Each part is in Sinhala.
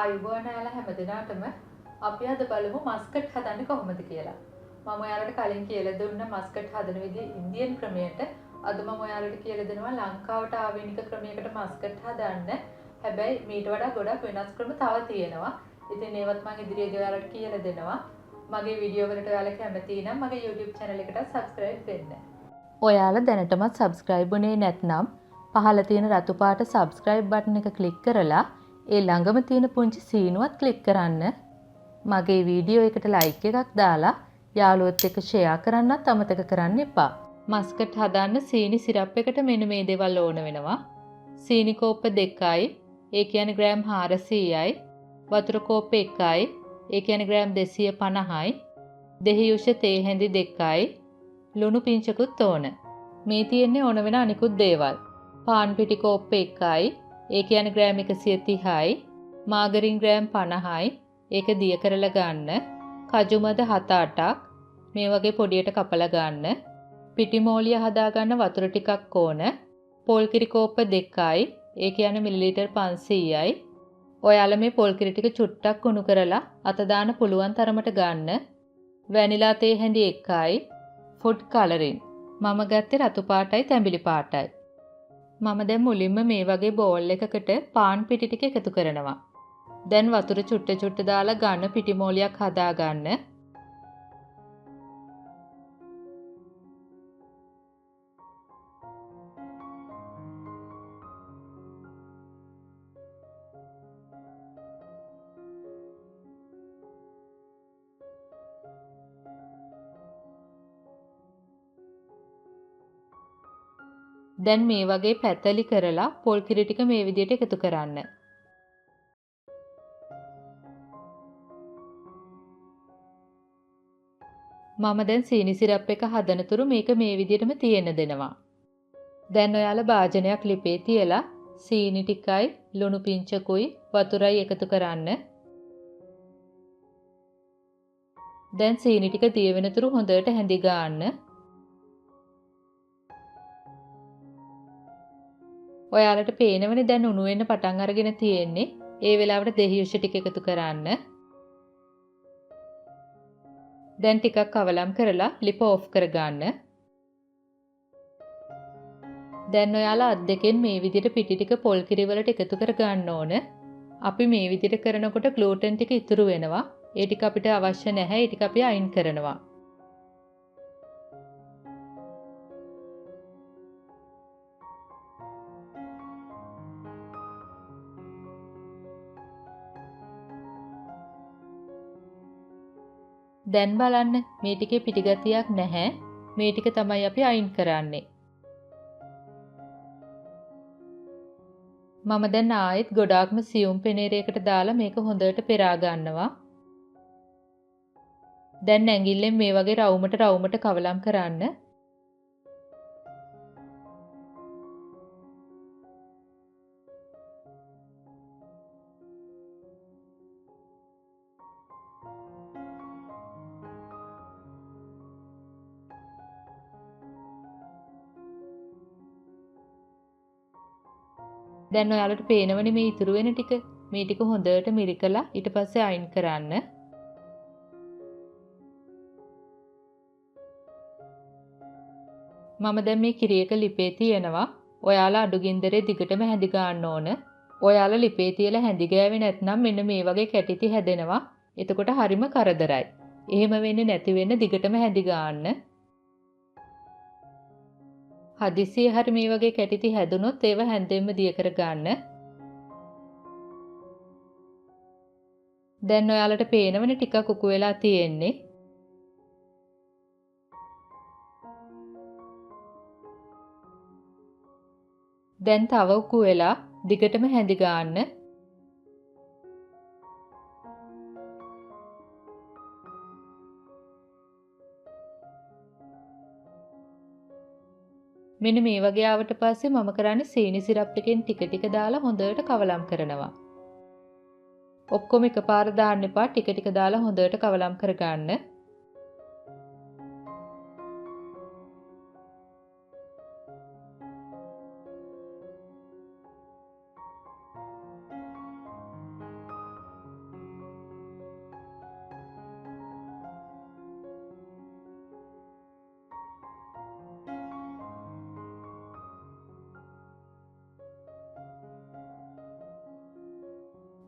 ආයුබෝවන් ඔයාලා හැමදෙනාටම අපි අද බලමු මස්කට් හදන්නේ කොහොමද කියලා. මම ඔයාලට කලින් කියලා දුන්න මස්කට් හදන විදිහ ඉන්දියන් ක්‍රමයට අද මම ඔයාලට කියලා දෙනවා ලංකාවට ආවේනික ක්‍රමයකට මස්කට් හදන්න. හැබැයි මීට වඩා ගොඩක් වෙනස් ක්‍රම තව තියෙනවා. ඉතින් ඒවත් මම ඉදිරියේදී ඔයාලට කියලා දෙනවා. මගේ වීඩියෝ වලට ඔයාලා කැමති නම් මගේ YouTube channel එකට subscribe වෙන්න. ඔයාලා දැනටමත් subscribe උනේ නැත්නම් පහළ තියෙන රතු පාට subscribe button එක click කරලා ඒ ළඟම තියෙන පුංචි සීනුවත් ක්ලික් කරන්න. මගේ වීඩියෝ එකට ලයික් එකක් දාලා යාළුවොත් එක්ක ෂෙයා කරන්නත් අමතක කරන්න එපා. මස්කට් හදන්න සීනි සිරප් එකට මෙන්න මේ දේවල් ඕන වෙනවා. සීනි කෝප්ප 2යි, ඒ කියන්නේ ග්‍රෑම් 400යි. වතුර කෝප්ප 1යි, ඒ කියන්නේ ග්‍රෑම් 250යි. දෙහි යුෂ තේ හැඳි 2යි. ලුණු පිංචකුත් ඕන. මේ තියෙන්නේ ඕන වෙන අනිකුත් දේවල්. පාන් පිටි කෝප්ප 1යි, ඒ කියන්නේ ග්‍රෑම් 130යි. මාගරින් ග්‍රෑම් 50යි. ඒක දිය කරලා ගන්න. කජු මද 7-8ක් මේ වගේ පොඩියට කපලා ගන්න. පිටි මෝලිය හදා ගන්න වතුර ටිකක් ඕන. පොල් කිරි කෝප්ප 2යි, ඒ කියන්නේ මිලිලීටර් 500යි. ඔයාලා මේ පොල් කිරි ටික චුට්ටක් උණු කරලා අත දාන්න පුළුවන් තරමට ගන්න. වැනිලා තේ හැඳි 1යි. ෆුඩ් කලරින් මම ගත්තේ රතු පාටයි තැඹිලි පාටයි. මම දැන් මුලින්ම මේ වගේ බෝල් එකකට පාන් පිටි ටික එකතු කරනවා. දැන් වතුර චුට්ට දාලා ගන්න පිටි මෝලියක් හදා ගන්න. දැන් මේ වගේ පැතලි කරලා පොල් කිරි ටික මේ විදිහට එකතු කරන්න. මම දැන් සීනි සිරප් එක හදනතුරු මේක මේ විදිහටම තියෙන්න දෙනවා. දැන් ඔයාලා භාජනයක් ලිපේ තියලා සීනි ටිකයි ලුණු පිංචකුයි වතුරයි එකතු කරන්න. දැන් සීනි ටික දිය වෙනතුරු හොඳට හැඳි ගන්න. ඔයාලට පේනවනේ දැන් උණු වෙන්න පටන් අරගෙන තියෙන්නේ. ඒ වෙලාවට දෙහි යුෂ ටික එකතු කරන්න. දැන් ටිකක් අවලම් කරලා ලිප ඕෆ් කරගන්න. දැන් ඔයාලා අත් දෙකෙන් මේ විදිහට පිටි ටික පොල් කිරි වලට එකතු කර ගන්න ඕන. අපි මේ විදිහට කරනකොට ග්ලූටන් ටික ඉතුරු වෙනවා. ඒ ටික අපිට අවශ්‍ය නැහැ. ඒ ටික අපි අයින් කරනවා. දැන් බලන්න මේ ටිකේ පිටිගතියක් නැහැ. මේ ටික තමයි අපි අයින් කරන්නේ. මම දැන් ආයෙත් ගොඩාක්ම සියුම් පෙනේරයකට දාලා මේක හොඳට පෙරා ගන්නවා. දැන් ඇඟිල්ලෙන් මේ වගේ රවුමට කවලම් කරන්න. දැන් ඔයාලට පේනවනේ මේ ඉතුරු වෙන ටික. මේ ටික හොඳට මිරිකලා ඊට පස්සේ අයින් කරන්න. මම දැන් මේ කිරි එක ලිපේ තියනවා. ඔයාලා අඩු ගින්දරේ දිගටම හැඳි ගන්න ඕන. ඔයාලා ලිපේ තියලා හැඳි ගෑවේ නැත්නම් මෙන්න මේ වගේ කැටිති හැදෙනවා. එතකොට හරිම කරදරයි. එහෙම වෙන්නේ නැති වෙන්න දිගටම හැඳි ගන්න. හදිසියේ හරි මේ වගේ කැටිති හැදුනොත් ඒව හැන්දෙන්ම දිය කර ගන්න. දැන් ඔයාලට පේනවනේ ටිකක් උකු වෙලා තියෙන්නේ. දැන් තව උකු වෙලා දිගටම හැඳි ගන්න. මෙන්න මේ වගේ ආවට පස්සේ මම කරන්නේ සීනි සිරප් එකෙන් ටික ටික දාලා හොඳට කවලම් කරනවා. ඔක්කොම එකපාර දාන්න එපා. ටික ටික දාලා හොඳට කවලම් කරගන්න.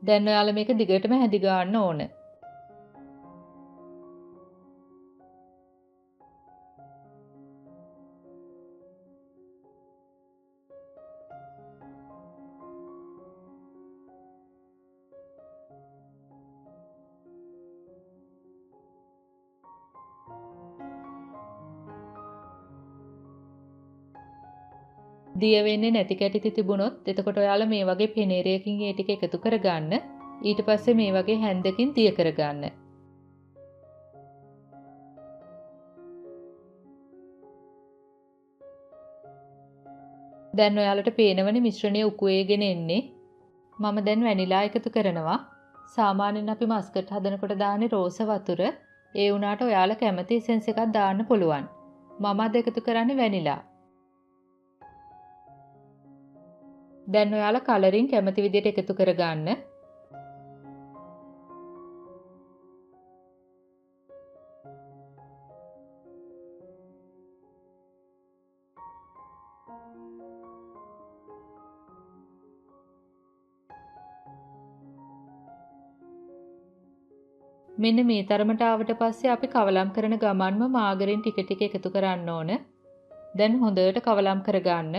දැන් ඔයාලා මේක දිගටම හැදි ගන්න ඕන. දිය වෙන්නේ නැති කැටි තිබුණොත් එතකොට ඔයාලා මේ වගේ පෙනේරයකින් ඒ ටික එකතු කරගන්න. ඊට පස්සේ මේ වගේ හැන්දකින් දිය කරගන්න. දැන් ඔයාලට පේනවනේ මිශ්‍රණය උකුවේගෙන එන්නේ. මම දැන් වැනිලා එකතු කරනවා. සාමාන්‍යයෙන් අපි මස්කට් හදනකොට දාන්නේ රෝස වතුර. ඒ වුණාට ඔයාලා කැමති එසෙන්ස් එකක් දාන්න පුළුවන්. මම අද එකතු කරන්නේ වැනිලා. දැන් ඔයාලා කලරින් කැමති විදිහට එකතු කරගන්න. මෙන්න මේ තරමට ආවට පස්සේ අපි කවලම් කරන ගමන්ම මාගරින් ටික ටික එකතු කරන්න ඕන. දැන් හොඳට කවලම් කරගන්න.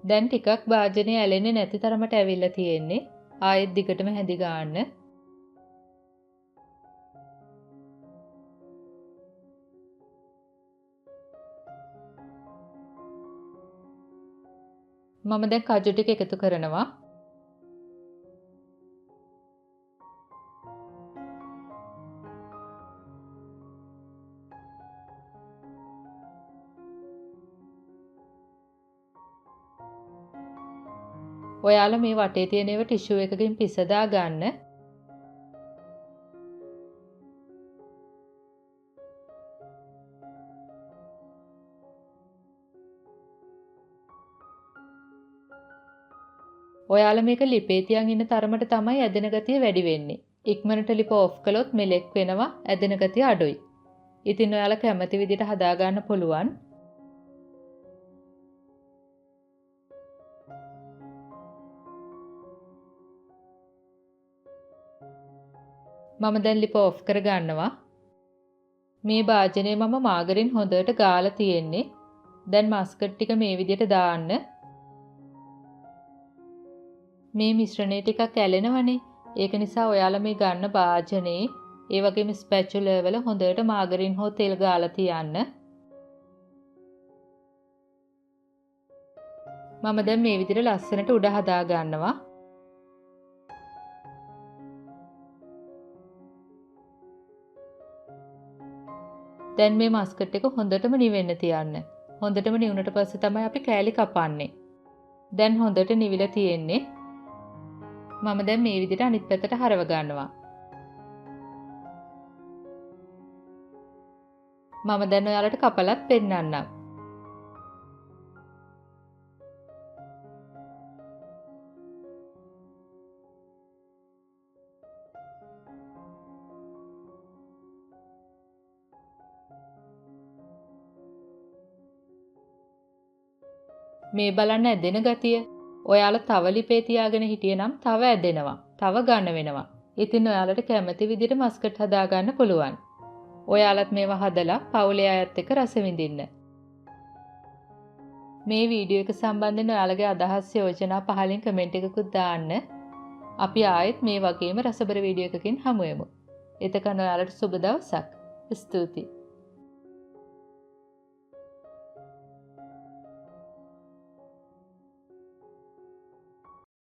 දැන් ටිකක් භාජනය ඇලෙන්නේ නැති තරමට ඇවිල්ලා තියෙන්නේ. ආයෙත් දිගටම හැදි ගන්න. මම දැන් කජු ටික එකතු කරනවා. ඔයාලා මේ වටේ තියෙන ඒවා ටිෂු එකකින් පිසදා ගන්න. ඔයාලා මේක ලිපේ තියන් ඉන්න තරමට තමයි ඇදෙන ගතිය වැඩි වෙන්නේ. ඉක්මනට ලිප ඔෆ් කළොත් මෙලෙක් වෙනවා, ඇදෙන ගතිය අඩුයි. ඉතින් ඔයාලා කැමති විදිහට හදා ගන්න පුළුවන්. මම දැන් ලිප ඔෆ් කර ගන්නවා. මේ භාජනයේ මම මාගරින් හොඳට ගාලා තියෙන්නේ. දැන් මස්කට් ටික මේ විදිහට දාන්න. මේ මිශ්‍රණය ටිකක් ඇලෙනවනේ. ඒක නිසා ඔයාලා මේ ගන්න භාජනයේ ඒ වගේම ස්පැචුලා වල හොඳට මාගරින් හෝ තෙල් ගාලා තියන්න. මම දැන් මේ විදිහට ලස්සනට උඩ හදා ගන්නවා. දැන් මේ මස්කට් එක හොඳටම නිවෙන්න තියන්න. හොඳටම නිවුනට පස්සේ තමයි අපි කෑලි කපන්නේ. දැන් හොඳට නිවිලා තියෙන්නේ. මම දැන් මේ විදිහට අනිත් පැත්තට හරව ගන්නවා. මම දැන් ඔයාලට කපලත් පෙන්නන්නම්. මේ බලන්න ඇදෙන ගතිය. ඔයාලා තව ලිපේ තියාගෙන හිටියනම් තව ඇදෙනවා. තව ඝන වෙනවා. ඉතින් ඔයාලට කැමති විදිහට මස්කට් හදා ගන්න පුළුවන්. ඔයාලත් මේවා හදලා පවුලේ අයත් එක්ක රස විඳින්න. මේ වීඩියෝ එක සම්බන්ධයෙන් ඔයාලගේ අදහස් යෝජනා පහලින් කමෙන්ට් එකකුත් දාන්න. අපි ආයෙත් මේ වගේම රසබර වීඩියෝ එකකින් හමු වෙමු. එතකන් ඔයාලට සුබ දවසක්. ස්තුතියි.